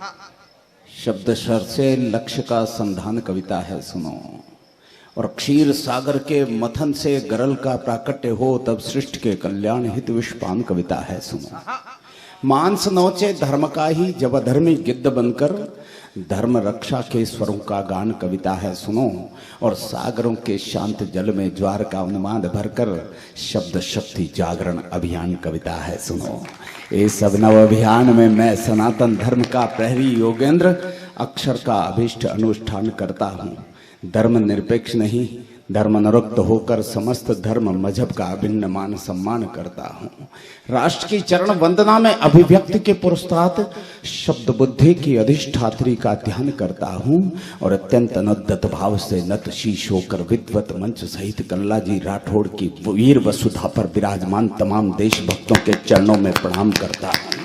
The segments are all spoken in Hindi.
शब्द शर से लक्ष्य का संधान कविता है, सुनो। और क्षीर सागर के मथन से गरल का प्राकट्य हो, तब सृष्टि के कल्याण हित विषपान कविता है, सुनो। मांस नोचे धर्म का ही, जब अधर्मी गिद्ध बनकर धर्म रक्षा के स्वरों का गान कविता है, सुनो। और सागरों के शांत जल में ज्वार का उन्माद भरकर शब्द शक्ति जागरण अभियान कविता है, सुनो। इस अभिनव अभियान में मैं सनातन धर्म का प्रहरी योगेंद्र अक्षर का अभिष्ट अनुष्ठान करता हूँ। धर्म निरपेक्ष नहीं, धर्म निरुक्त होकर समस्त धर्म मजहब का अभिन्न मान सम्मान करता हूँ। राष्ट्र की चरण वंदना में अभिव्यक्ति के पुरस्ताद शब्द बुद्धि की अधिष्ठात्री का ध्यान करता हूँ। और अत्यंत अनुद्दत भाव से नत शीश होकर विद्वत मंच सहित कल्ला जी राठौड़ की वीर वसुधा पर विराजमान तमाम देशभक्तों के चरणों में प्रणाम करता हूँ।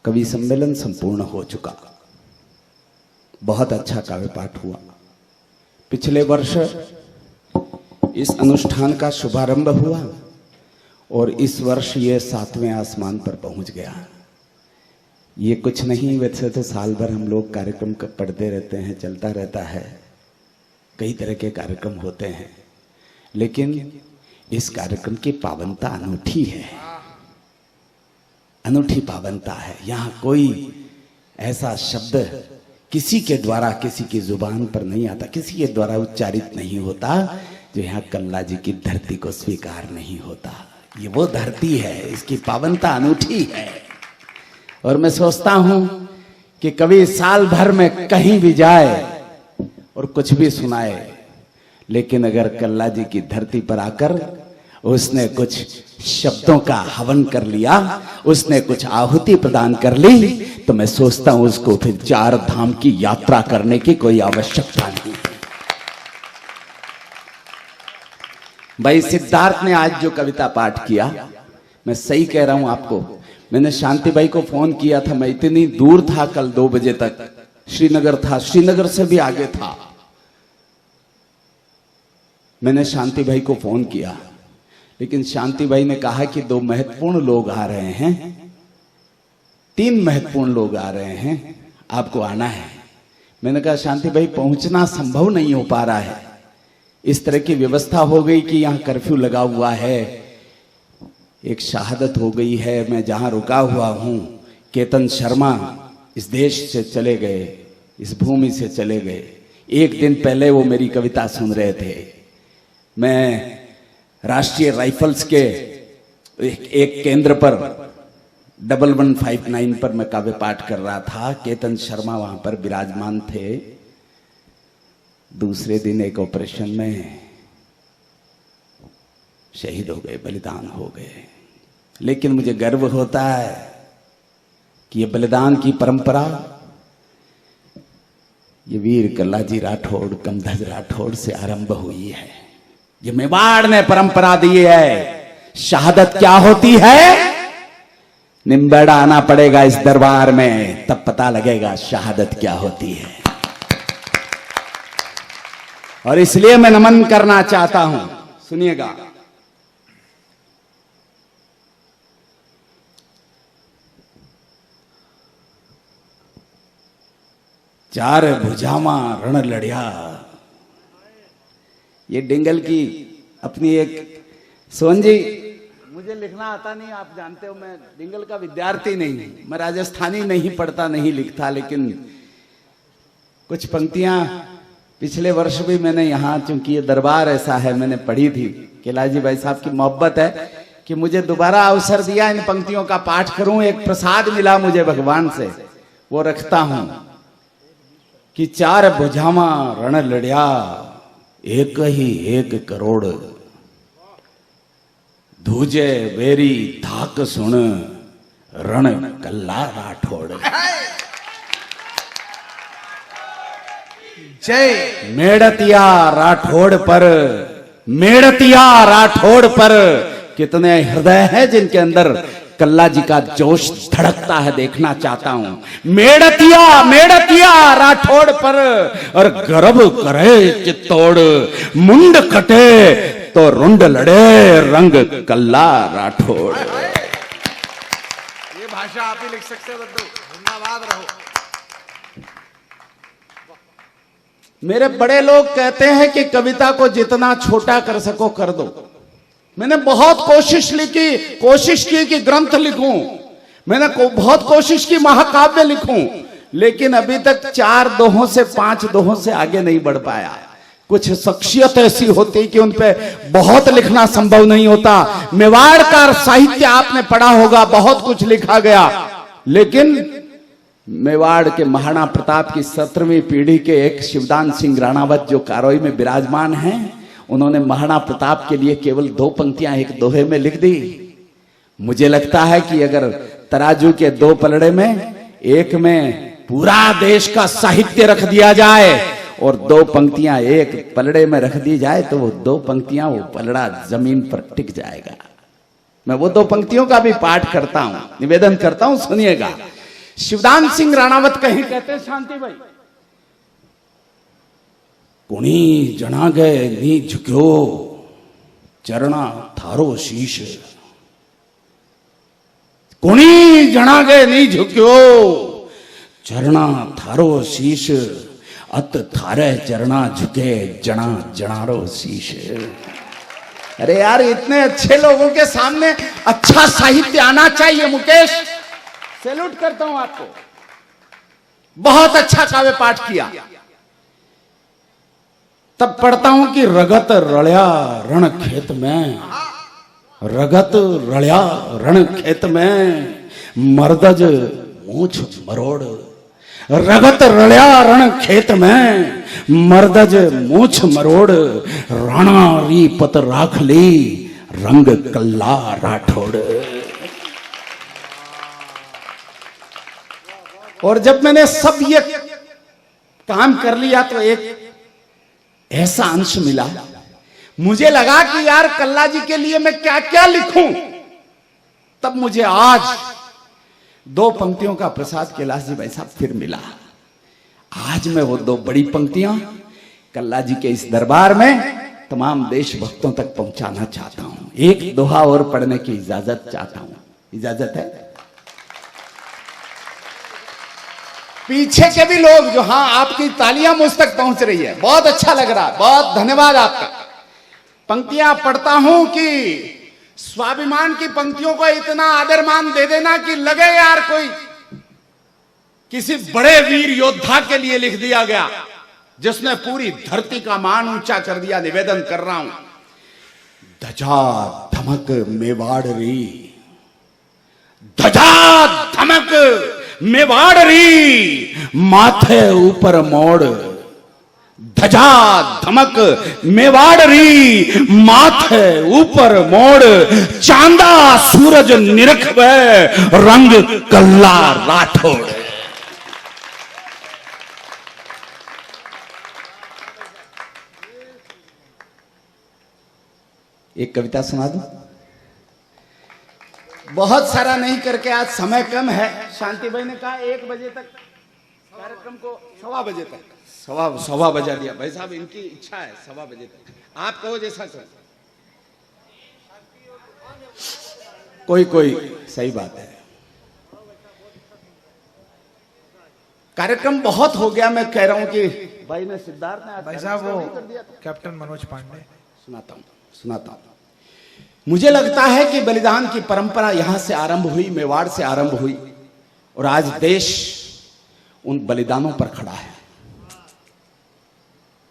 कवि सम्मेलन संपूर्ण हो चुका। बहुत अच्छा काव्य पाठ हुआ। पिछले वर्ष इस अनुष्ठान का शुभारंभ हुआ और इस वर्ष ये 7वें आसमान पर पहुंच गया। ये कुछ नहीं, वैसे तो साल भर हम लोग कार्यक्रम पढ़ते रहते हैं, चलता रहता है, कई तरह के कार्यक्रम होते हैं, लेकिन इस कार्यक्रम की पावनता अनूठी है, अनूठी पावनता है। यहाँ कोई ऐसा शब्द किसी के द्वारा किसी की जुबान पर नहीं आता, किसी के द्वारा उच्चारित नहीं होता जो यहाँ कल्ला जी की धरती को स्वीकार नहीं होता। ये वो धरती है, इसकी पावनता अनूठी है। और मैं सोचता हूं कि कभी साल भर में कहीं भी जाए और कुछ भी सुनाए, लेकिन अगर कल्ला जी की धरती पर आकर उसने कुछ शब्दों का हवन कर लिया, उसने कुछ आहुति प्रदान कर ली, तो मैं सोचता हूं उसको फिर 4 धाम की यात्रा करने की कोई आवश्यकता नहीं। भाई सिद्धार्थ ने आज जो कविता पाठ किया, मैं सही कह रहा हूं आपको। मैंने शांति भाई को फोन किया था, मैं इतनी दूर था, कल 2 बजे तक श्रीनगर था, श्रीनगर से भी आगे था। मैंने शांति भाई को फोन किया, लेकिन शांति भाई ने कहा कि 2 महत्वपूर्ण लोग आ रहे हैं, 3 महत्वपूर्ण लोग आ रहे हैं, आपको आना है। मैंने कहा शांति भाई पहुंचना संभव नहीं हो पा रहा है, इस तरह की व्यवस्था हो गई कि यहाँ कर्फ्यू लगा हुआ है, एक शहादत हो गई है। मैं जहां रुका हुआ हूं, केतन शर्मा इस देश से चले गए, इस भूमि से चले गए। 1 दिन पहले वो मेरी कविता सुन रहे थे। मैं राष्ट्रीय राइफल्स के एक केंद्र पर 1159 पर मैं काव्य पाठ कर रहा था। केतन शर्मा वहां पर विराजमान थे। दूसरे दिन एक ऑपरेशन में शहीद हो गए, बलिदान हो गए। लेकिन मुझे गर्व होता है कि ये बलिदान की परंपरा ये वीर कल्ला जी राठौड़, कमधज राठौड़ से आरंभ हुई है। ये मेवाड़ ने परंपरा दी है। शहादत क्या होती है? निम्बेड़ा आना पड़ेगा इस दरबार में, तब पता लगेगा शहादत क्या होती है। और इसलिए मैं नमन करना चाहता हूं, सुनिएगा। चार भुजामा रण लड़िया, ये डिंगल की अपनी एक। सोहन जी, मुझे लिखना आता नहीं, आप जानते हो मैं डिंगल का विद्यार्थी नहीं, मैं राजस्थानी नहीं पढ़ता नहीं लिखता, लेकिन कुछ पंक्तियां पिछले वर्ष भी मैंने यहाँ, चूंकि ये दरबार ऐसा है, मैंने पढ़ी थी। कैलाश भाई साहब की मोहब्बत है कि मुझे दोबारा अवसर दिया इन पंक्तियों का पाठ करूं। एक प्रसाद मिला मुझे भगवान से, वो रखता हूं कि 4 भुजामा रण लड़िया, एक ही 1 करोड़, धूजे वेरी धाक सुन, रण कल्ला राठौड़। जय। मेड़तिया राठौड़ पर, मेड़तिया राठौड़ पर कितने हृदय है जिनके अंदर कल्ला जी का जोश धड़कता है, देखना चाहता हूं। मेड़तिया, मेड़तिया राठौड़ पर, और गर्भ करे चित्तौड़, मुंड कटे तो रुंड लड़े रंग कल्ला राठौड़। ये भाषा आप ही लिख सकते हो बद्दू। जिंदाबाद रहो। मेरे बड़े लोग कहते हैं कि कविता को जितना छोटा कर सको कर दो। मैंने बहुत कोशिश की कि ग्रंथ लिखूं, मैंने बहुत कोशिश की महाकाव्य लिखूं, लेकिन अभी तक 4 दोहों से 5 दोहों से आगे नहीं बढ़ पाया। कुछ शख्सियत ऐसी होती कि उन पे बहुत लिखना संभव नहीं होता। मेवाड़ का साहित्य आपने पढ़ा होगा, बहुत कुछ लिखा गया, लेकिन मेवाड़ के महाराणा प्रताप की 17वीं पीढ़ी के एक शिवदान सिंह राणावत जो कारोई में विराजमान हैं, उन्होंने महाराणा प्रताप के लिए केवल 2 पंक्तियां एक दोहे में लिख दी। मुझे लगता है कि अगर तराजू के 2 पलड़े में एक में पूरा देश का साहित्य रख दिया जाए और 2 पंक्तियां एक पलड़े में रख दी जाए तो वो 2 पंक्तियां, वो पलड़ा जमीन पर टिक जाएगा। मैं वो 2 पंक्तियों का भी पाठ करता हूं, निवेदन करता हूं, सुनिएगा। शिवदान सिंह राणावत कहीं कहते हैं, शांति भाई, कुणी जना गए नी झुक्यो चरणा थारो शीश, कुणी जना गए नी झुक्यो चरणा थारो शीश, अत थारे चरणा झुके जना जनारो शीश। अरे यार, इतने अच्छे लोगों के सामने अच्छा साहित्य आना चाहिए। मुकेश, सैल्यूट करता हूं आपको, बहुत अच्छा काव्य पाठ किया। तब पढ़ता हूं कि रगत रड़या रण खेत में, रगत रड़या रण खेत में, मर्दज मूछ मरोड़, रगत रड़या रण खेत में, मर्दज मूछ मरोड़, राणा री पत राख ली रंग कल्ला राठौड़। और जब मैंने सब ये काम कर लिया तो एक ऐसा अंश मिला, मुझे लगा कि यार कल्ला जी के लिए मैं क्या क्या लिखूं। तब मुझे आज 2 पंक्तियों का प्रसाद कैलाश जी भाई साहब फिर मिला। आज मैं वो 2 बड़ी पंक्तियां कल्ला जी के इस दरबार में तमाम देशभक्तों तक पहुंचाना चाहता हूं। एक दोहा और पढ़ने की इजाजत चाहता हूं, इजाजत है? पीछे के भी लोग जो, हाँ, आपकी तालियां मुझ तक पहुंच रही है, बहुत अच्छा लग रहा है, बहुत धन्यवाद आपका। पंक्तियां पढ़ता हूं कि स्वाभिमान की पंक्तियों को इतना आदर मान दे देना कि लगे यार कोई किसी बड़े वीर योद्धा के लिए लिख दिया गया, जिसने पूरी धरती का मान ऊंचा कर दिया। निवेदन कर रहा हूं। धजा धमक मेवाड़ री, धजा धमक मेवाड़ री, माथे ऊपर मोड़, धजा धमक मेवाड़ री, माथे ऊपर मोड़, चांदा सूरज निरखवे रंग कल्ला राठौड़। एक कविता सुना दो। बहुत सारा नहीं करके आज समय कम है। शांति भाई ने कहा 1 बजे तक कार्यक्रम को, 1:15 बजे तक, सवा बजा दिया भाई साहब, इनकी इच्छा है 1:15 बजे तक। आप कहो जैसा करो। कोई सही बात है। कार्यक्रम बहुत हो गया। मैं कह रहा हूं कि भाई ने, सिद्धार्थ ने भाई साहब वो कैप्टन मनोज पांडे, सुनाता हूं। मुझे लगता है कि बलिदान की परंपरा यहां से आरंभ हुई, मेवाड़ से आरंभ हुई, और आज देश उन बलिदानों पर खड़ा है।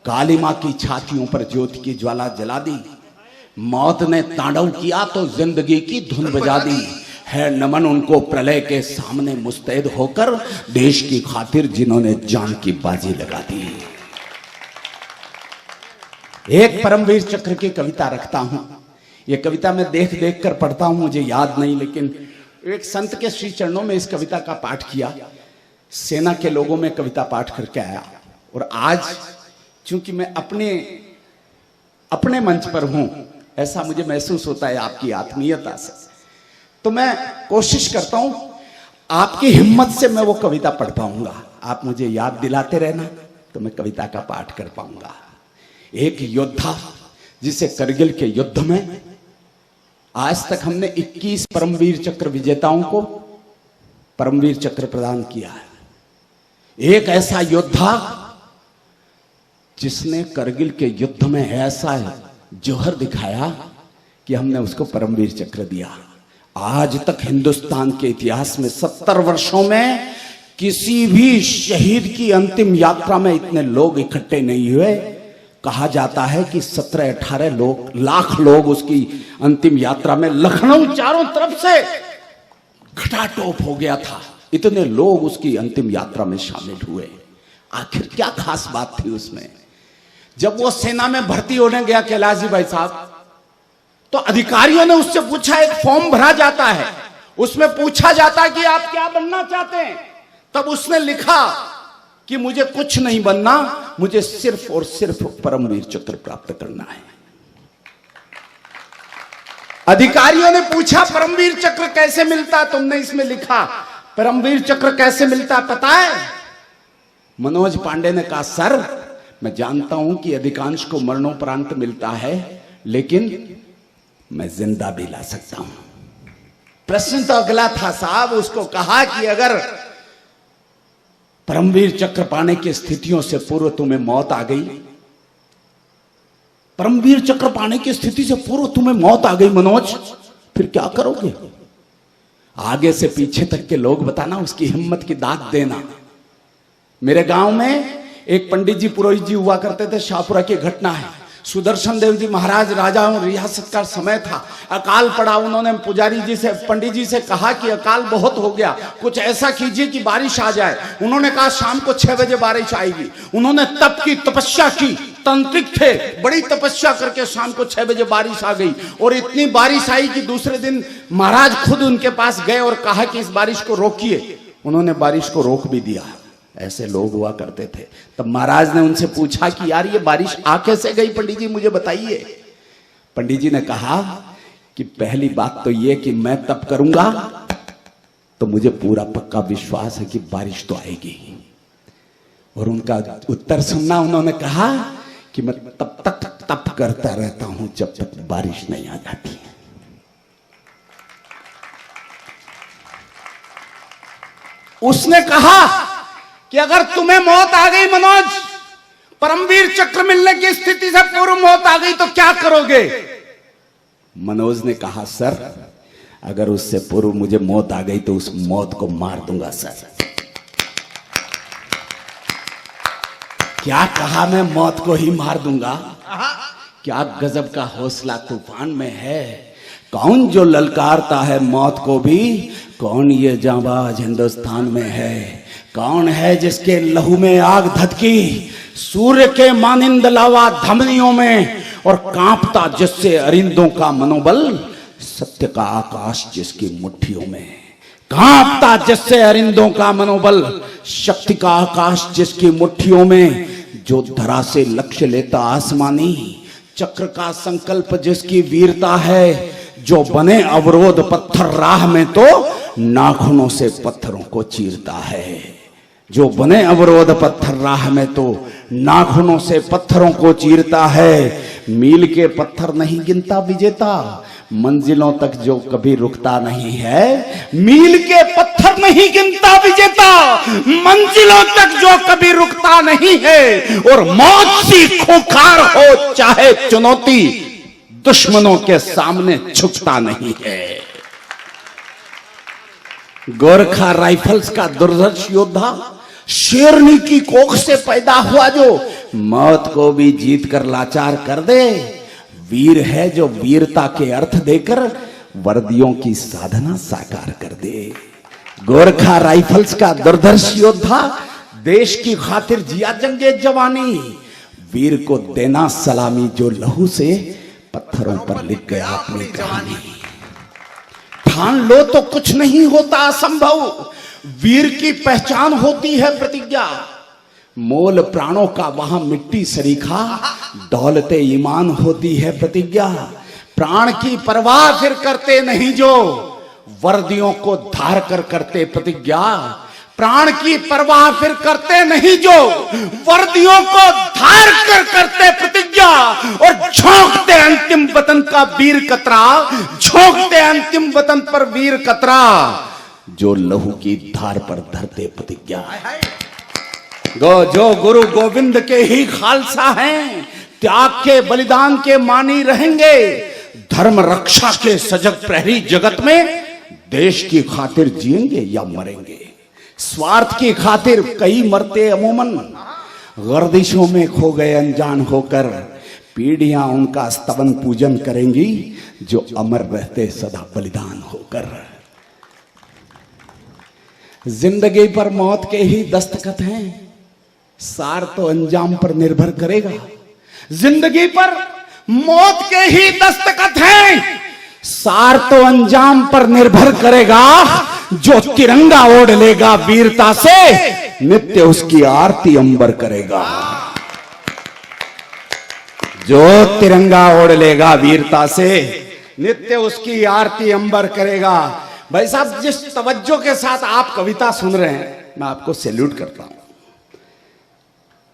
काली मां की छातियों पर ज्योति की ज्वाला जला दी, मौत ने तांडव किया तो जिंदगी की धुन बजा दी। है नमन उनको प्रलय के सामने मुस्तैद होकर, देश की खातिर जिन्होंने जान की बाजी लगा दी। एक परमवीर चक्र की कविता रखता हूं। यह कविता मैं देख देख कर पढ़ता हूं, मुझे याद नहीं, लेकिन एक संत के श्री चरणों में इस कविता का पाठ किया। सेना के लोगों में कविता पाठ करके आया, और आज चूंकि मैं अपने मंच पर हूं, ऐसा मुझे महसूस होता है आपकी आत्मीयता से, तो मैं कोशिश करता हूं आपकी हिम्मत से मैं वो कविता पढ़ पाऊंगा। आप मुझे याद दिलाते रहना तो मैं कविता का पाठ कर पाऊंगा। एक योद्धा जिसे करगिल के युद्ध में आज तक हमने 21 परमवीर चक्र विजेताओं को परमवीर चक्र प्रदान किया है। एक ऐसा योद्धा जिसने करगिल के युद्ध में ऐसा जौहर दिखाया कि हमने उसको परमवीर चक्र दिया। आज तक हिंदुस्तान के इतिहास में 70 वर्षों में किसी भी शहीद की अंतिम यात्रा में इतने लोग इकट्ठे नहीं हुए। कहा जाता है कि 17-18 लाख लोग उसकी अंतिम यात्रा में, लखनऊ चारों तरफ से खटाटोप हो गया था, इतने लोग उसकी अंतिम यात्रा में शामिल हुए। आखिर क्या खास बात थी उसमें? जब वो सेना में भर्ती होने गया कैलाश भाई साहब, तो अधिकारियों ने उससे पूछा, एक फॉर्म भरा जाता है, उसमें पूछा जाता है कि आप क्या बनना चाहते हैं। तब उसने लिखा कि मुझे कुछ नहीं बनना, मुझे सिर्फ और सिर्फ परमवीर चक्र प्राप्त करना है। अधिकारियों ने पूछा परमवीर चक्र कैसे मिलता? तुमने इसमें लिखा परमवीर चक्र कैसे मिलता पता है? मनोज पांडे ने कहा, सर मैं जानता हूं कि अधिकांश को मरणोपरांत मिलता है, लेकिन मैं जिंदा भी ला सकता हूं। प्रश्न तो अगला था साहब। उसको कहा कि अगर परमवीर चक्र पाने की स्थितियों से पूर्व तुम्हें मौत आ गई, परमवीर चक्र पाने की स्थिति से पूर्व तुम्हें मौत आ गई मनोज, फिर क्या करोगे? आगे से पीछे तक के लोग बताना, उसकी हिम्मत की दाद देना। मेरे गांव में एक पंडित जी पुरोहित जी हुआ करते थे, शाहपुरा की घटना है। सुदर्शन देव जी महाराज राजा रियासत का समय था, अकाल पड़ा। उन्होंने पुजारी जी से, पंडित जी से कहा कि अकाल बहुत हो गया, कुछ ऐसा कीजिए कि बारिश आ जाए। उन्होंने कहा शाम को 6 बजे बारिश आएगी। उन्होंने तप की, तपस्या की, तांत्रिक थे, बड़ी तपस्या करके शाम को 6 बजे बारिश आ गई। और इतनी बारिश आई कि दूसरे दिन महाराज खुद उनके पास गए और कहा कि इस बारिश को रोकिए। उन्होंने बारिश को रोक भी दिया। ऐसे लोग हुआ करते थे। तब महाराज ने उनसे पूछा कि यार ये बारिश आ कैसे गई पंडित जी, मुझे बताइए। पंडित जी ने कहा कि पहली बात तो ये कि मैं तप करूंगा तो मुझे पूरा पक्का विश्वास है कि बारिश तो आएगी। और उनका उत्तर सुनना, उन्होंने कहा कि मैं तब तक तप करता रहता हूं जब तक बारिश नहीं आ जाती। उसने कहा कि अगर तुम्हें मौत आ गई मनोज, परमवीर चक्र मिलने की स्थिति से पूर्व मौत आ गई तो क्या करोगे? मनोज ने कहा, सर अगर उससे पूर्व मुझे मौत आ गई तो उस मौत को मार दूंगा सर। क्या कहा, मैं मौत को ही मार दूंगा? क्या गजब का हौसला तूफान में है। कौन जो ललकारता है मौत को भी, कौन ये जांबाज हिंदुस्तान में है? कौन है जिसके लहू में आग धधकी, सूर्य के मानिंद लावा धमनियों में, और कांपता जिससे अरिंदों का मनोबल, सत्य का आकाश जिसकी मुट्ठियों में। कांपता जिससे अरिंदों का मनोबल, शक्ति का आकाश जिसकी मुट्ठियों में। जो धरा से लक्ष्य लेता आसमानी, चक्र का संकल्प जिसकी वीरता है। जो बने अवरोध पत्थर राह में तो नाखूनों से पत्थरों को चीरता है। जो बने अवरोध पत्थर राह में तो नाखूनों से पत्थरों को चीरता है। मील के पत्थर नहीं गिनता विजेता, मंजिलों तक जो कभी रुकता नहीं है। मील के पत्थर नहीं गिनता विजेता, मंजिलों तक जो कभी रुकता नहीं है। और मौत सी खूंखार हो चाहे चुनौती, दुश्मनों के सामने झुकता नहीं है। गोरखा राइफल्स का दुर्धर्ष योद्धा, शेरनी की कोख से पैदा हुआ जो मौत को भी जीत कर लाचार कर दे। वीर है जो वीरता के अर्थ देकर वर्दियों की साधना साकार कर दे। गोरखा राइफल्स का दुर्धर्ष योद्धा, देश की खातिर जिया जंगे जवानी। वीर को देना सलामी जो लहू से पत्थरों पर लिख गया अपनी कहानी। ठान लो तो कुछ नहीं होता असंभव, वीर की पहचान होती है प्रतिज्ञा। मोल प्राणों का वहां मिट्टी सरीखा, दौलते ईमान होती है प्रतिज्ञा। प्राण की परवाह फिर करते नहीं जो, वर्दियों को धार कर करते प्रतिज्ञा। प्राण की परवाह फिर करते नहीं जो, वर्दियों को धार कर करते प्रतिज्ञा, और झोंकते अंतिम वतन का वीर कतरा, झोंकते अंतिम वतन पर वीर कतरा, जो लहू की धार पर धरते प्रतिज्ञा। जो गुरु गोविंद के ही खालसा हैं, त्याग के बलिदान के मानी रहेंगे, धर्म रक्षा के सजग प्रहरी जगत में, देश की खातिर जिएंगे या मरेंगे। स्वार्थ की खातिर कई मरते अमूमन, गर्दिशों में खो गए अनजान होकर, पीढ़ियां उनका स्तवन पूजन करेंगी, जो अमर रहते सदा बलिदान होकर। जिंदगी पर मौत के ही दस्तखत हैं, सार तो अंजाम पर निर्भर करेगा। जिंदगी पर मौत के ही दस्तखत हैं, सार तो अंजाम पर निर्भर करेगा। जो तिरंगा ओढ़ लेगा वीरता से, नित्य उसकी आरती अंबर करेगा। जो तिरंगा ओढ़ लेगा वीरता से, नित्य उसकी आरती अंबर करेगा। भाई साहब, जिस तवज्जो के साथ आप कविता सुन रहे हैं, मैं आपको सैल्यूट करता हूं।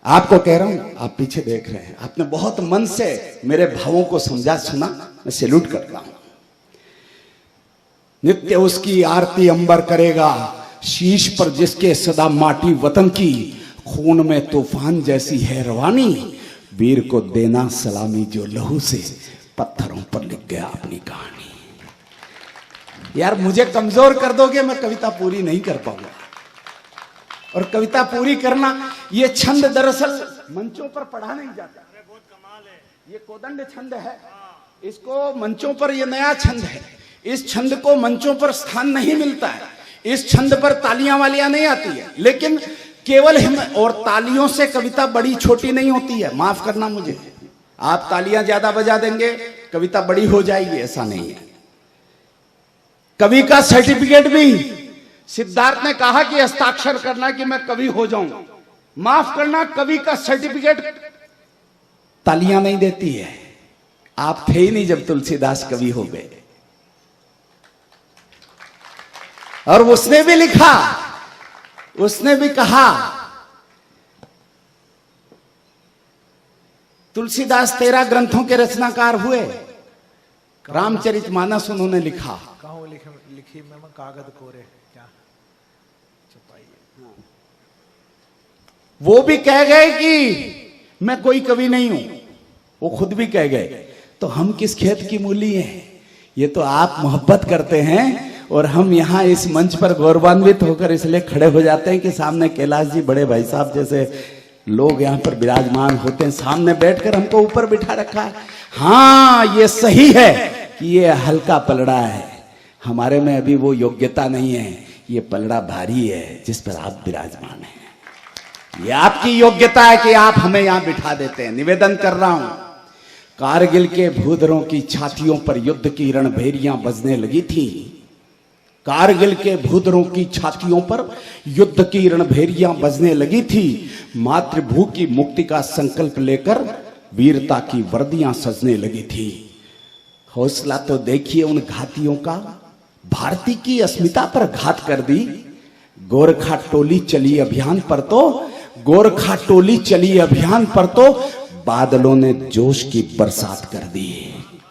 आपको कह रहा हूं, आप पीछे देख रहे हैं, आपने बहुत मन से मेरे भावों को समझा सुना, मैं सैल्यूट करता हूं। नित्य उसकी आरती अंबर करेगा, शीश पर जिसके सदा माटी वतन की, खून में तूफान जैसी है रवानी, वीर को देना सलामी जो लहू से पत्थरों पर लिख गया अपनी कहानी। यार, मुझे कमजोर कर दोगे, मैं कविता पूरी नहीं कर पाऊंगा। और कविता पूरी करना, ये छंद दरअसल मंचों पर पढ़ा नहीं जाता। बहुत कमाल है, ये कोदंड छंद है, इसको मंचों पर, ये नया छंद है, इस छंद को मंचों पर स्थान नहीं मिलता है। इस छंद पर तालियां वालियां नहीं आती है, लेकिन केवल और तालियों से कविता बड़ी छोटी नहीं होती है। माफ करना मुझे, आप तालियां ज्यादा बजा देंगे कविता बड़ी हो जाएगी, ऐसा नहीं है। कवि का सर्टिफिकेट भी सिद्धार्थ ने कहा कि हस्ताक्षर करना कि मैं कवि हो जाऊं। माफ करना, कवि का सर्टिफिकेट तालियां नहीं देती है। आप थे ही नहीं जब तुलसीदास कवि हो गए। और उसने भी लिखा, उसने भी कहा, तुलसीदास 13 ग्रंथों के रचनाकार हुए। रामचरितमानस उन्होंने लिखा। कहाँ लिखी मैं कागज कोरे क्या छपाई। वो भी कह गए कि मैं कोई कवि नहीं हूं, वो खुद भी कह गए। तो हम किस खेत की मूली हैं? ये तो आप मोहब्बत करते हैं, और हम यहाँ इस मंच पर गौरवान्वित होकर इसलिए खड़े हो जाते हैं कि सामने कैलाश जी बड़े भाई साहब जैसे लोग यहाँ पर विराजमान होते हैं, सामने बैठकर हमको ऊपर बिठा रखा है। हाँ, ये सही है कि ये हल्का पलड़ा है, हमारे में अभी वो योग्यता नहीं है। ये पलड़ा भारी है जिस पर आप विराजमान हैं। ये आपकी योग्यता है कि आप हमें यहाँ बिठा देते हैं। निवेदन कर रहा हूं, कारगिल के भूधरों की छातियों पर युद्ध की रणभेरियां बजने लगी थी। कारगिल के भूधरों की छातियों पर युद्ध की रणभेरियां बजने लगी थी। मातृभू की मुक्ति का संकल्प लेकर वीरता की वर्दियां सजने लगी थी। हौसला तो देखिए उन घातियों का, भारती की अस्मिता पर घात कर दी। गोरखा टोली चली अभियान पर तो, गोरखा टोली चली अभियान पर तो बादलों ने जोश की बरसात कर दी।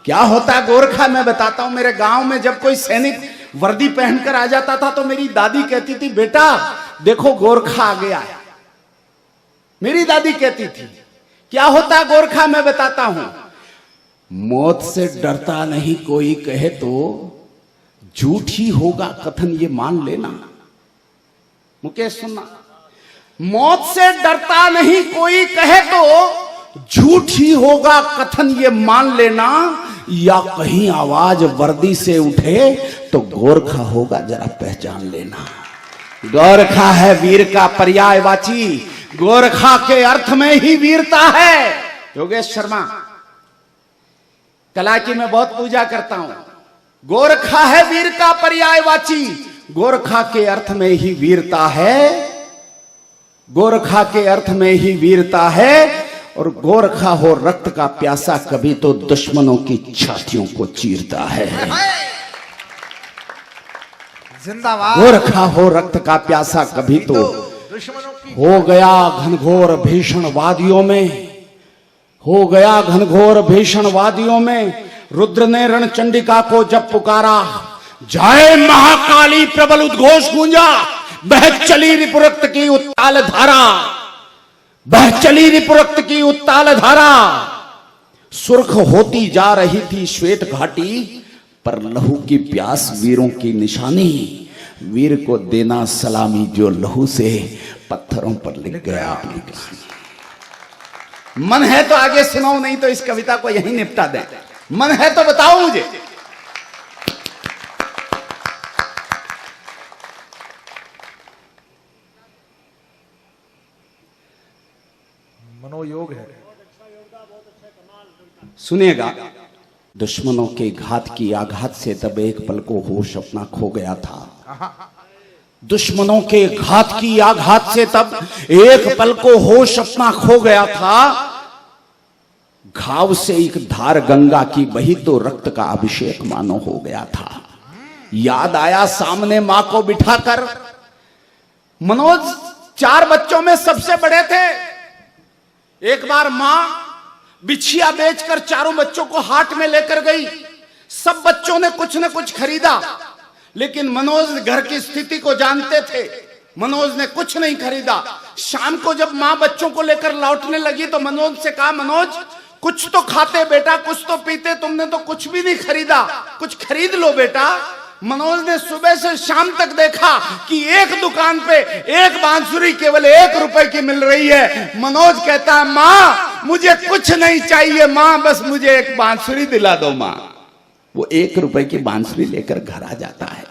क्या होता गोरखा, मैं बताता हूं। मेरे गांव में जब कोई सैनिक वर्दी पहनकर आ जाता था तो मेरी दादी कहती थी, बेटा देखो गोरखा आ गया है। मेरी दादी कहती थी। क्या होता गोरखा, मैं बताता हूं। मौत से डरता नहीं कोई कहे तो झूठ ही होगा कथन ये मान लेना। मुकेश सुनना, मौत से डरता नहीं कोई कहे तो झूठ ही होगा कथन ये मान लेना, या कहीं आवाज वर्दी से उठे तो गोरखा होगा जरा पहचान लेना। गोरखा है वीर का पर्यायवाची, गोरखा के अर्थ में ही वीरता है। योगेश शर्मा, कला की मैं बहुत पूजा करता हूं। गोरखा है वीर का पर्यायवाची, गोरखा के अर्थ में ही वीरता है, गोरखा के अर्थ में ही वीरता है। और गोरखा हो रक्त का प्यासा, कभी तो दुश्मनों की छातियों को चीरता है। जिंदाबाद। गोरखा हो रक्त का प्यासा कभी तो दुश्मनों की हो गया घनघोर भीषण वादियों में, हो गया घनघोर भीषण वादियों में। रुद्र ने रणचंडिका को जब पुकारा, जय महाकाली प्रबल उद्घोष गूंजा। बह चली रिपुरक्त की उत्ताल धारा, बह चली रिपुरक्त की उत्ताल धारा। सुर्ख होती जा रही थी श्वेत घाटी, पर लहू की प्यास वीरों की निशानी। वीर को देना सलामी जो लहू से पत्थरों पर लिख गया अपनी कहानी। मन है तो आगे सुनाओ, नहीं तो इस कविता को यहीं निपटा दें। मन है तो बताओ मुझे। मनोयोग है। सुनिएगा, दुश्मनों के घात की आघात से तब एक पल को होश अपना खो गया था। दुश्मनों के घात की आघात से तब एक पल को होश अपना खो गया था। घाव से एक धार गंगा की बही तो रक्त का अभिषेक मानो हो गया था। याद आया सामने मां को बिठाकर। मनोज 4 बच्चों में सबसे बड़े थे। एक बार मां बिछिया बेचकर 4 बच्चों को हाट में लेकर गई। सब बच्चों ने कुछ न कुछ खरीदा, लेकिन मनोज घर की स्थिति को जानते थे। मनोज ने कुछ नहीं खरीदा। शाम को जब मां बच्चों को लेकर लौटने लगी तो मनोज से कहा, मनोज कुछ तो खाते बेटा, कुछ तो पीते, तुमने तो कुछ भी नहीं खरीदा, कुछ खरीद लो बेटा। मनोज ने सुबह से शाम तक देखा कि एक दुकान पे एक बांसुरी केवल 1 रुपए की मिल रही है। मनोज कहता है, मां मुझे कुछ नहीं चाहिए मां, बस मुझे एक बांसुरी दिला दो मां। वो 1 रुपए की बांसुरी लेकर घर आ जाता है।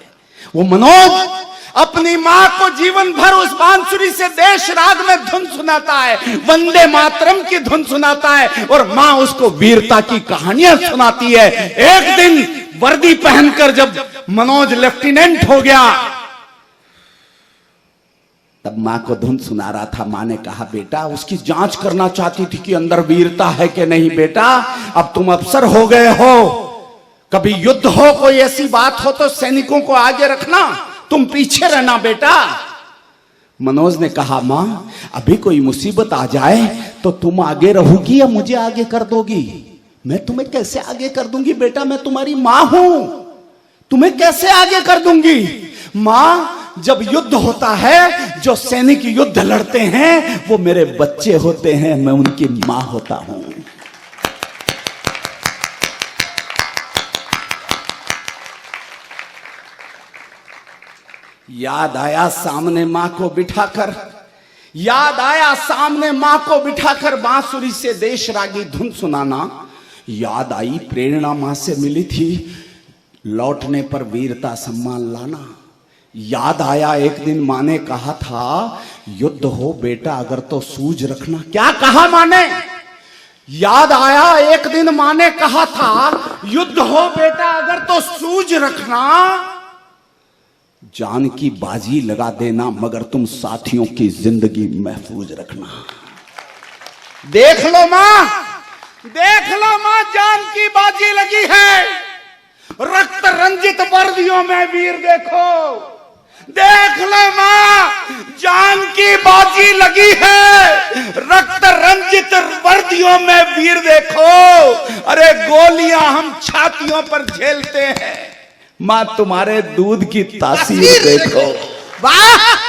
वो मनोज अपनी मां को जीवन भर उस बांसुरी से देश राग में धुन सुनाता है, वंदे मातरम की धुन सुनाता है, और मां उसको वीरता की कहानियां सुनाती है। एक दिन वर्दी पहनकर जब मनोज लेफ्टिनेंट हो गया, तब मां को धुन सुना रहा था। मां ने कहा, बेटा, उसकी जांच करना चाहती थी कि अंदर वीरता है कि नहीं। बेटा, अब तुम अफसर हो गए हो, कभी युद्ध हो, कोई ऐसी बात हो तो सैनिकों को आगे रखना, तुम पीछे रहना बेटा। मनोज ने कहा, मां अभी कोई मुसीबत आ जाए तो तुम आगे रहोगी या मुझे आगे कर दोगी? मैं तुम्हें कैसे आगे कर दूंगी बेटा, मैं तुम्हारी मां हूं, तुम्हें कैसे आगे कर दूंगी? मां, जब युद्ध होता है, जो सैनिक युद्ध लड़ते हैं वो मेरे बच्चे होते हैं, मैं उनकी मां होता हूं। याद आया सामने मां को बिठाकर, याद आया सामने मां को बिठाकर बांसुरी से देश रागी धुन सुनाना। याद आई प्रेरणा मां से मिली थी, लौटने पर वीरता सम्मान लाना। याद आया एक दिन मां ने कहा था, युद्ध हो बेटा अगर तो सूझ रखना। क्या कहा मां ने? याद आया एक दिन मां ने कहा था, युद्ध हो बेटा अगर तो सूझ रखना, जान की बाजी लगा देना मगर तुम साथियों की जिंदगी महफूज रखना। देख लो मां, देख लो मां, जान की बाजी लगी है, रक्त रंजित वर्दियों में वीर देखो। देख लो मां, जान की बाजी लगी है, रक्त रंजित वर्दियों में वीर देखो। अरे गोलियां हम छातियों पर झेलते हैं, मां तुम्हारे दूध की तासीर देखो। वाह!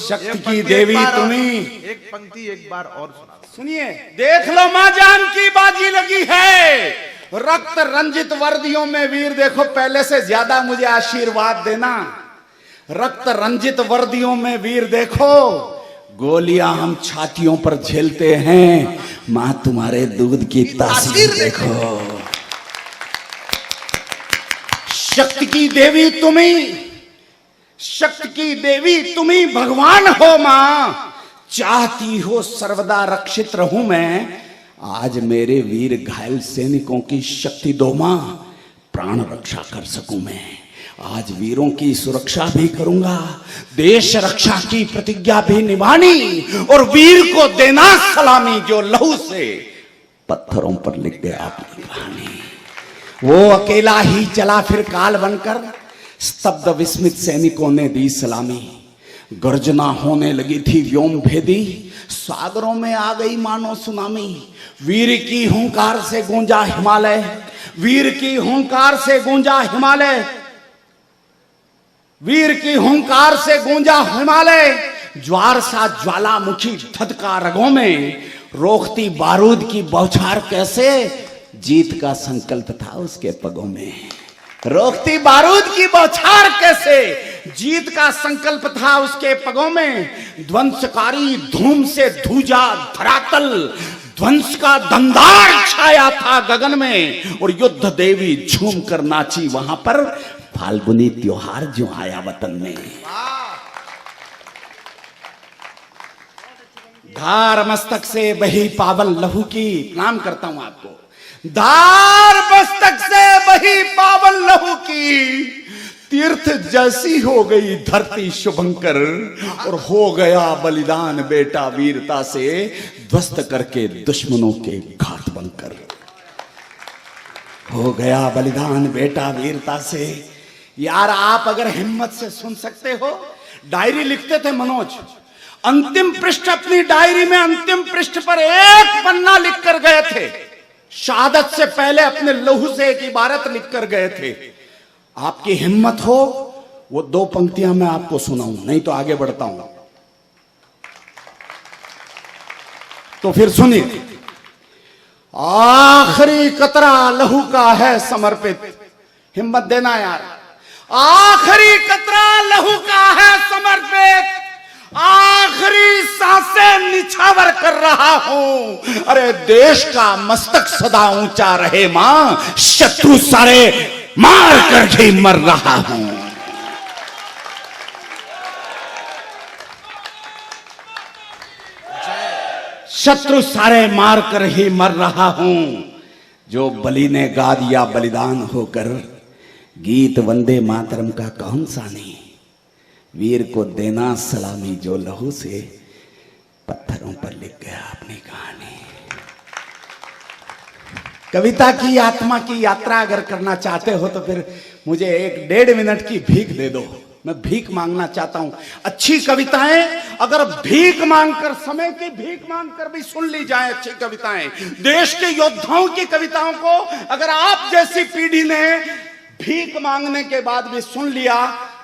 शक्ति की देवी तुम्ही। एक पंक्ति एक बार और सुना सुनिए। देख लो मां, जान की बाजी लगी है, रक्त रंजित वर्दियों में वीर देखो। पहले से ज्यादा मुझे आशीर्वाद देना। रक्त रंजित वर्दियों में वीर देखो, गोलियां हम छातियों पर झेलते हैं, मां तुम्हारे दूध की तासीर देखो। शक्ति की देवी तुम्ही, शक्ति की देवी तुम्ही भगवान हो मां। चाहती हो सर्वदा रक्षित रहूं मैं, आज मेरे वीर घायल सैनिकों की शक्ति दो मां, प्राण रक्षा कर सकूं मैं। आज वीरों की सुरक्षा भी करूंगा, देश रक्षा की प्रतिज्ञा भी निभानी, और वीर को देना सलामी जो लहू से पत्थरों पर लिख गया अपनी कहानी। वो अकेला ही चला फिर काल बनकर, स्तब्ध विस्मित सैनिकों ने दी सलामी। गर्जना होने लगी थी व्योम भेदी, सागरों में आ गई मानो सुनामी। वीर की हुंकार से गूंजा हिमालय, वीर की हुंकार से गूंजा हिमालय, वीर की हुंकार से गूंजा हिमालय। ज्वार सा ज्वालामुखी धधका रगों में, रोकती बारूद की बौछार कैसे, जीत का संकल्प था उसके पगों में। रोकती बारूद की बौछार कैसे, जीत का संकल्प था उसके पगों में। ध्वंसकारी धूम से धूजा धरातल, ध्वंस का दंदार छाया था गगन में, और युद्ध देवी झूम कर नाची वहां पर, फाल्गुनी त्योहार जो आया वतन में। धार मस्तक से बही पावन लहू की, प्रणाम करता हूं आपको, धार मस्तक से बही पावन लहू की, तीर्थ जैसी हो गई धरती शुभंकर, और हो गया बलिदान बेटा वीरता से, ध्वस्त करके दुश्मनों के घात बनकर। हो गया बलिदान बेटा वीरता से। यार आप अगर हिम्मत से सुन सकते हो, डायरी लिखते थे मनोज, अंतिम पृष्ठ अपनी डायरी में अंतिम पृष्ठ पर एक पन्ना लिख कर गए थे, शहादत से पहले अपने लहू से एक इबारत लिख कर गए थे। आपकी हिम्मत हो वो 2 पंक्तियां मैं आपको सुनाऊं, नहीं तो आगे बढ़ता हूं। तो फिर सुनिए, आखिरी कतरा लहू का है समर्पित, हिम्मत देना यार, आखिरी कतरा लहू का है समर्पित, आखिरी सांसें निछावर कर रहा हूं, अरे देश का मस्तक सदा ऊंचा रहे मां, शत्रु सारे मार कर ही मर रहा हूं। शत्रु सारे मार कर ही मर रहा हूं, जो बलि ने गा दिया बलिदान होकर, गीत वंदे मातरम का कौन सा नहीं, वीर को देना सलामी जो लहू से पत्थरों पर लिख गया अपनी कहानी। कविता की आत्मा की यात्रा अगर करना चाहते हो तो फिर मुझे 1-1.5 मिनट की भीख दे दो, मैं भीख मांगना चाहता हूं। अच्छी कविताएं अगर भीख मांगकर, समय की भीख मांगकर भी सुन ली जाए, अच्छी कविताएं, देश के योद्धाओं की कविताओं को अगर आप जैसी पीढ़ी ने भीख मांगने के बाद भी सुन लिया,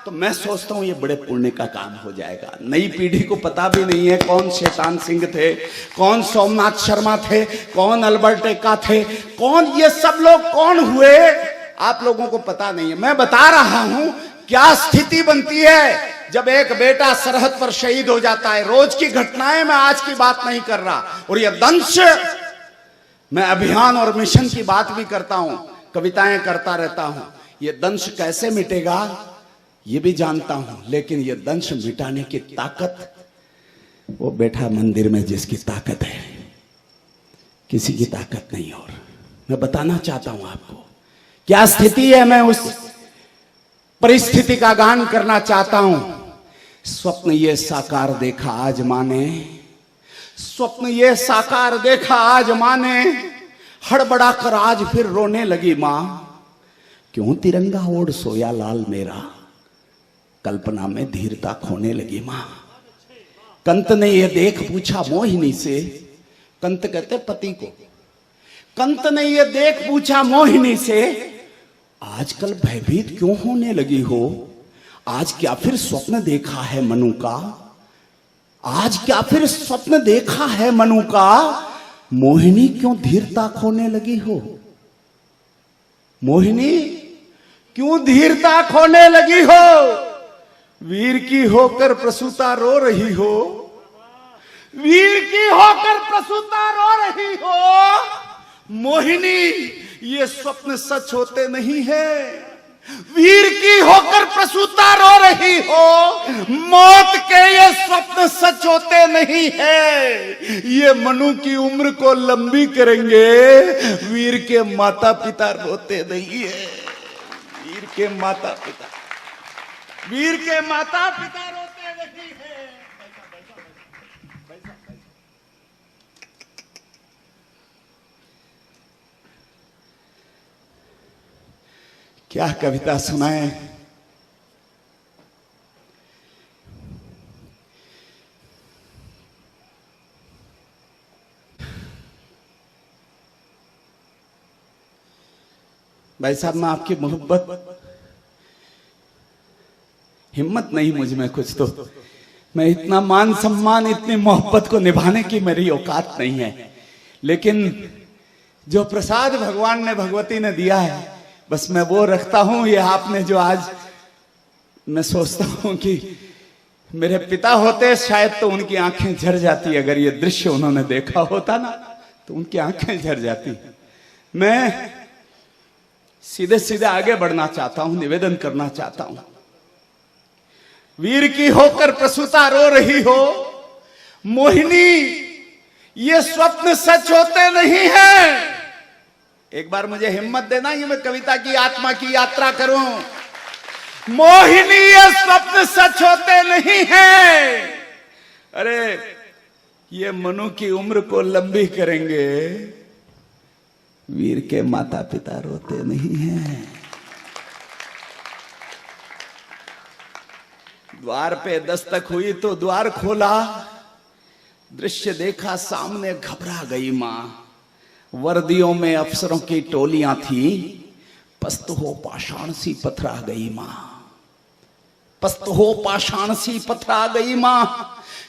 तो मैं सोचता हूं ये बड़े पुण्य का काम हो जाएगा। नई पीढ़ी को पता भी नहीं है कौन शैतान सिंह थे, कौन सोमनाथ शर्मा थे, कौन अल्बर्ट एक्का थे, कौन ये सब लोग कौन हुए, आप लोगों को पता नहीं है। मैं बता रहा हूं क्या स्थिति बनती है जब एक बेटा सरहद पर शहीद हो जाता है। रोज की घटनाएं, मैं आज की बात नहीं कर रहा, और ये दंश, मैं अभियान और मिशन की बात भी करता हूं, कविताएं करता रहता हूं। ये दंश कैसे मिटेगा ये भी जानता हूं, लेकिन ये दंश मिटाने की ताकत वो बैठा मंदिर में जिसकी ताकत है, किसी की ताकत नहीं। और मैं बताना चाहता हूं आपको क्या स्थिति है, मैं उस परिस्थिति का गान करना चाहता हूं। स्वप्न ये साकार देखा आज मां ने, स्वप्न ये साकार देखा आज मां ने, हड़बड़ा कर आज फिर रोने लगी मां, क्यों तिरंगा ओढ़ सोया लाल मेरा, कल्पना में धीरता खोने लगी मां। कंत ने यह देख पूछा मोहिनी से, कंत कहते पति को, कंत ने यह देख पूछा मोहिनी से, आजकल भयभीत क्यों होने लगी हो, आज क्या फिर स्वप्न देखा है मनु का, आज क्या फिर स्वप्न देखा है मनु का, मोहिनी क्यों धीरता खोने लगी हो, मोहिनी क्यों धीरता खोने लगी हो, वीर की होकर प्रसूता रो रही हो, वीर की होकर प्रसूता रो रही हो, मोहिनी ये स्वप्न सच होते नहीं है, वीर की होकर प्रसूता रो रही हो, मौत के ये स्वप्न सच होते नहीं है, ये मनु की उम्र को लंबी करेंगे, वीर के माता पिता रोते नहीं है, वीर के माता पिता। वीर के माता पिता रोते नहीं है। क्या कविता सुनाए? भाई साहब, मैं आपकी मोहब्बत, हिम्मत नहीं मुझ में कुछ, तो मैं इतना मान सम्मान, इतनी मोहब्बत को निभाने की मेरी औकात नहीं है। लेकिन जो प्रसाद भगवान ने, भगवती ने दिया है, बस मैं वो रखता हूं। ये आपने जो आज, मैं सोचता हूं कि मेरे पिता होते शायद तो उनकी आंखें झर जाती। अगर ये दृश्य उन्होंने देखा होता ना तो उनकी आंखें झर जाती। मैं सीधे सीधे आगे बढ़ना चाहता हूं, निवेदन करना चाहता हूं। वीर की होकर प्रसूता रो रही हो, मोहिनी, ये स्वप्न सच होते नहीं हैं। एक बार मुझे हिम्मत देना कि मैं कविता की आत्मा की यात्रा करूं। मोहिनी, ये स्वप्न सच होते नहीं हैं। अरे ये मनु की उम्र को लंबी करेंगे, वीर के माता पिता रोते नहीं हैं। द्वार पे दस्तक हुई तो द्वार खोला, दृश्य देखा सामने, घबरा गई मां। वर्दियों में अफसरों की टोलियां थी, पस्त हो पाषाण सी पथरा गई मां। पस्त हो पाषाण सी पथरा गई मां,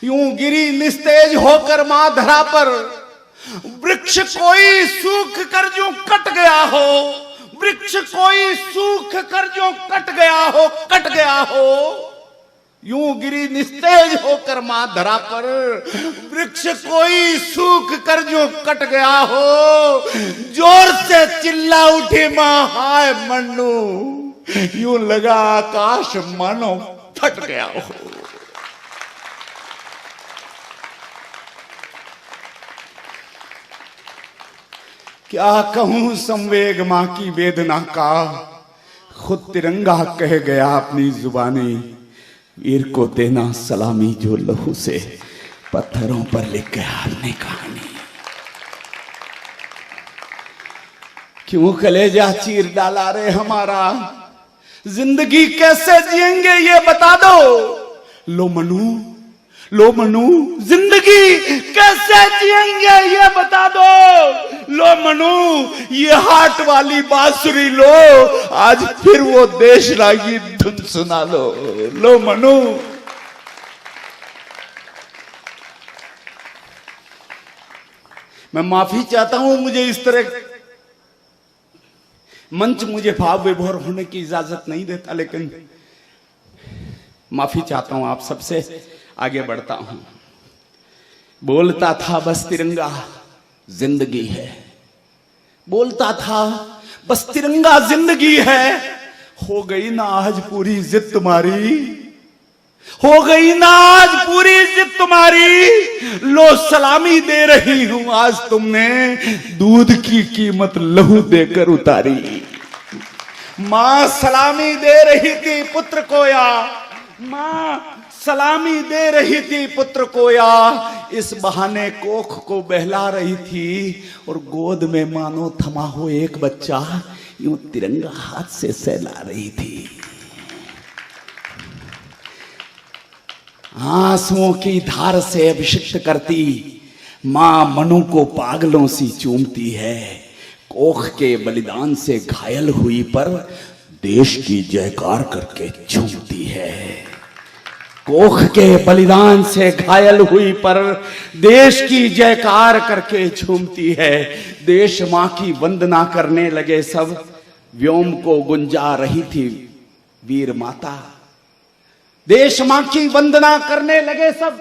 यूं गिरी निस्तेज होकर मां धरा पर। वृक्ष कोई सूख कर जो कट गया हो, वृक्ष कोई सूख कर जो कट गया हो, कट गया हो, यूं गिरी निस्तेज होकर मां धरा पर। वृक्ष कोई सूख कर जो कट गया हो, जोर से चिल्ला उठी मां, हाय मन्नू, यूं लगा आकाश मानो फट गया हो। क्या कहूं संवेग मां की वेदना का, खुद तिरंगा कह गया अपनी जुबानी। वीर को देना सलामी जो लहू से पत्थरों पर लिख गया अपनी कहानी। क्यों कलेजा चीर डाला रे हमारा, जिंदगी कैसे जिएंगे ये बता दो। लो मनु, लो मनु, जिंदगी कैसे जिएंगे ये बता दो। लो मनु, ये हाट वाली बांसुरी लो, आज फिर वो देश रागी धुन सुना लो। लो मनु, मैं माफी चाहता हूं, मुझे इस तरह मंच मुझे भाव विभोर होने की इजाजत नहीं देता, लेकिन माफी चाहता हूं आप सबसे, आगे बढ़ता हूं। बोलता था बस तिरंगा जिंदगी है, बोलता था बस तिरंगा जिंदगी है। हो गई ना आज पूरी जिद तुम्हारी, हो गई ना आज पूरी जिद तुम्हारी। लो सलामी दे रही हूं आज तुमने, दूध की कीमत लहू देकर उतारी। मां सलामी दे रही थी पुत्र को, या मां सलामी दे रही थी पुत्र को, या इस बहाने कोख को बहला रही थी। और गोद में मानो थमा हो एक बच्चा, यूं तिरंगा हाथ से सहला रही थी। आंसुओं की धार से अभिषिक्त करती मां मनु को पागलों सी चूमती है। कोख के बलिदान से घायल हुई पर देश की जयकार करके झूमती है। कोख के बलिदान से घायल हुई पर देश की जयकार करके झूमती है। देश मां की वंदना करने लगे सब, व्योम को गुंजा रही थी वीर माता। देश मां की वंदना करने लगे सब,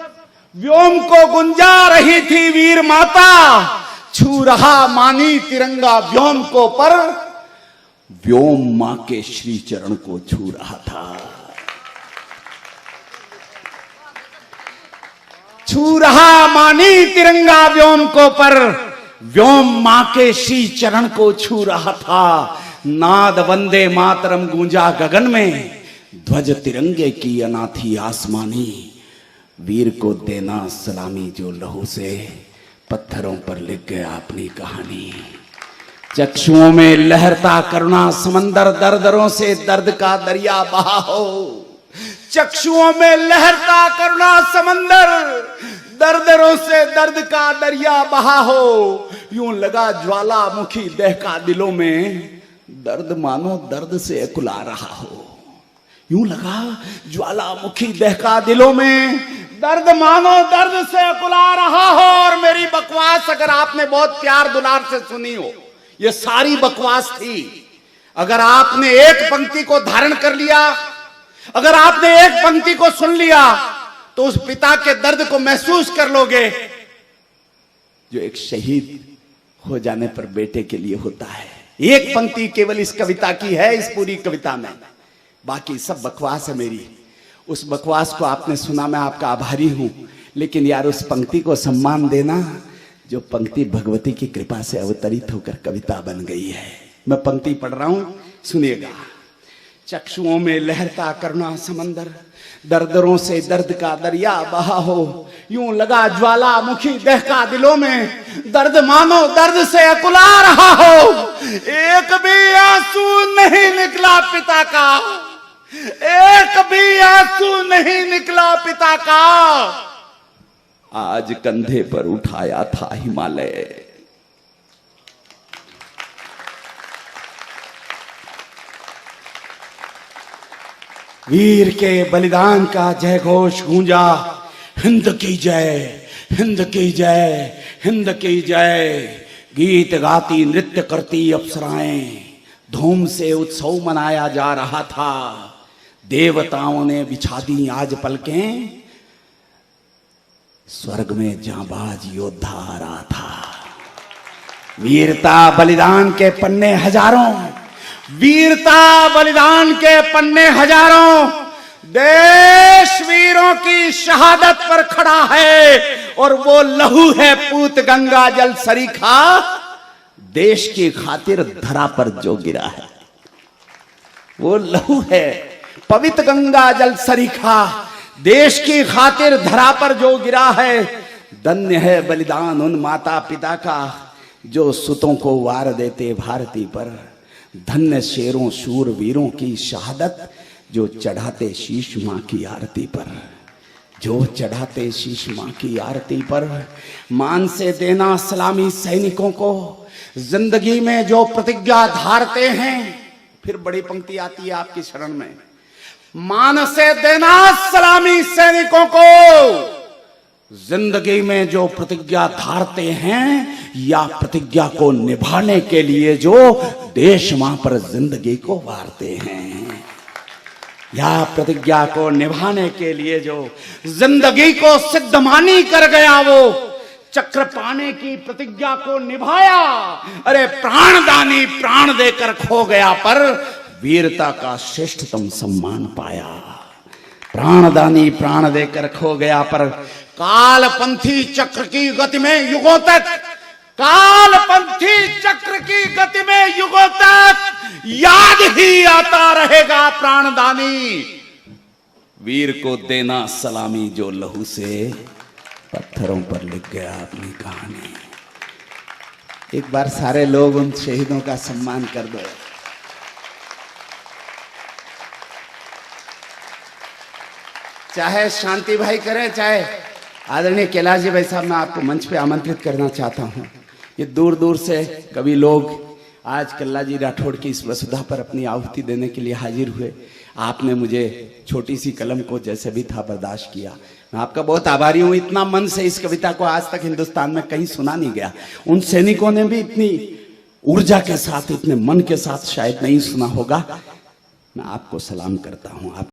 व्योम को गुंजा रही थी वीर माता। छू रहा मानी तिरंगा व्योम को, पर व्योम मां के श्री चरण को छू रहा था। छू रहा मानी तिरंगा व्योम को, पर व्योम मां के श्री चरण को छू रहा था। नाद वंदे मातरम गूंजा गगन में, ध्वज तिरंगे की अनाथी आसमानी, वीर को देना सलामी जो लहू से पत्थरों पर लिख गया अपनी कहानी। चक्षुओं में लहरता करुणा समंदर, दरदरों से दर्द का दरिया बहा हो। चक्षुओं में लहरता करुणा समंदर, दरदरों से दर्द का दरिया बहा हो। यूं लगा ज्वालामुखी दहका दिलों में, दर्द मानो दर्द से कुला रहा हो। यूं लगा ज्वालामुखी दहका दिलों में, दर्द मानो दर्द से कुला रहा हो। और मेरी बकवास अगर आपने बहुत प्यार दुलार से सुनी हो, ये सारी बकवास थी। अगर आपने एक पंक्ति को धारण कर लिया, अगर आपने एक पंक्ति को सुन लिया, तो उस पिता के दर्द को महसूस कर लोगे जो एक शहीद हो जाने पर बेटे के लिए होता है। एक पंक्ति केवल इस कविता की है, इस पूरी कविता में, बाकी सब बकवास है मेरी। उस बकवास को आपने सुना, मैं आपका आभारी हूं। लेकिन यार उस पंक्ति को सम्मान देना जो पंक्ति भगवती की कृपा से अवतरित होकर कविता बन गई है। मैं पंक्ति पढ़ रहा हूं, सुनिएगा। चक्षुओं में लहरता करुणा समंदर, दरदरों से दर्द का दरिया बहा हो। यूं लगा ज्वालामुखी दहका दिलों में, दर्द मानो दर्द से अकुला रहा हो। एक भी आंसू नहीं निकला पिता का, एक भी आंसू नहीं निकला पिता का। आज कंधे पर उठाया था हिमालय। वीर के बलिदान का जय घोष गूंजा, हिंद की जय, हिंद की जय, हिंद की जय। गीत गाती नृत्य करती अप्सराएं, धूम से उत्सव मनाया जा रहा था। देवताओं ने बिछा दी आज पलकें, स्वर्ग में जांबाज योद्धा आ रहा था। वीरता बलिदान के पन्ने हजारों, वीरता बलिदान के पन्ने हजारों। देश वीरों की शहादत पर खड़ा है, और वो लहू है पूत गंगा जल सरीखा। देश की खातिर धरा पर जो गिरा है, वो लहू है पवित्र गंगा जल सरीखा। देश की खातिर धरा पर जो गिरा है। धन्य है बलिदान उन माता पिता का जो सुतों को वार देते भारती पर। धन्य शेरों शूर वीरों की शहादत जो चढ़ाते शीश मां की आरती पर, जो चढ़ाते शीश मां की आरती पर। मान से देना सलामी सैनिकों को, जिंदगी में जो प्रतिज्ञा धारते हैं। फिर बड़ी पंक्ति आती है आपकी शरण में, मान से देना सलामी सैनिकों को, जिंदगी में जो प्रतिज्ञा धारते हैं, या प्रतिज्ञा को निभाने के लिए जो देश मां पर जिंदगी को वारते हैं। या प्रतिज्ञा को निभाने के लिए जो जिंदगी को सिद्धमानी कर गया, वो चक्र पाने की प्रतिज्ञा को निभाया। अरे प्राणदानी प्राण देकर खो गया, पर वीरता का श्रेष्ठतम सम्मान पाया। प्राणदानी प्राण देकर खो गया, पर कालपंथी चक्र की गति में युगों तक, कालपंथी चक्र की गति में युगों तक याद ही आता रहेगा प्राणदानी। वीर को देना सलामी जो लहू से पत्थरों पर लिख गया अपनी कहानी। एक बार सारे लोग उन शहीदों का सम्मान कर दो। चाहे शांति भाई करें, चाहे आदरणीय कैलाश जी भाई साहब, मैं आपको मंच पे आमंत्रित करना चाहता हूं। ये दूर दूर से कभी लोग आज कल्ला जी राठौड़ की इस वसुधा पर अपनी आहुति देने के लिए हाजिर हुए। आपने मुझे छोटी सी कलम को जैसे भी था बर्दाश्त किया। मैं आपका बहुत आभारी हूं। इतना मन से इस कविता को आज तक हिंदुस्तान में कहीं सुना नहीं गया। उन सैनिकों ने भी इतनी ऊर्जा के साथ, इतने मन के साथ शायद नहीं सुना होगा। मैं आपको सलाम करता हूं। आप